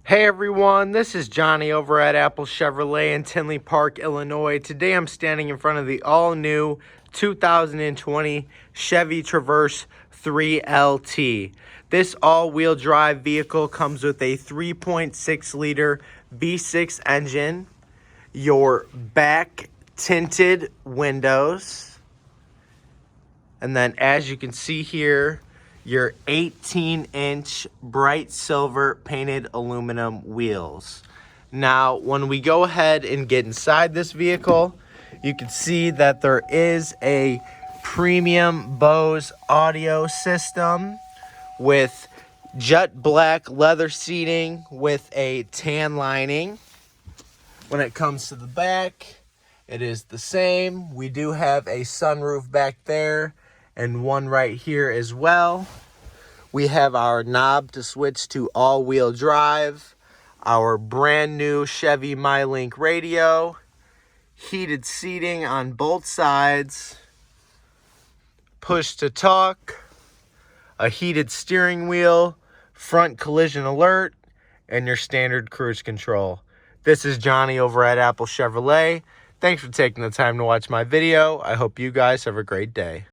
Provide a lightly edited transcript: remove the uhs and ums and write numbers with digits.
Hey everyone, this is Johnny over at Apple Chevrolet in Tinley Park, Illinois. Today I'm standing in front of the all-new 2020 Chevy Traverse 3LT. This all-wheel drive vehicle comes with a 3.6-liter V6 engine, your back tinted windows, and then as you can see here, your 18-inch bright silver painted aluminum wheels. Now, when we go ahead and get inside this vehicle, you can see that there is a premium Bose audio system with jet black leather seating with a tan lining. When it comes to the back, it is the same. We do have a sunroof back there and one right here as well. We have our knob to switch to all-wheel drive, our brand new Chevy MyLink radio, heated seating on both sides, push to talk, a heated steering wheel, front collision alert, and your standard cruise control. This is Johnny over at Apple Chevrolet. Thanks for taking the time to watch my video. I hope you guys have a great day.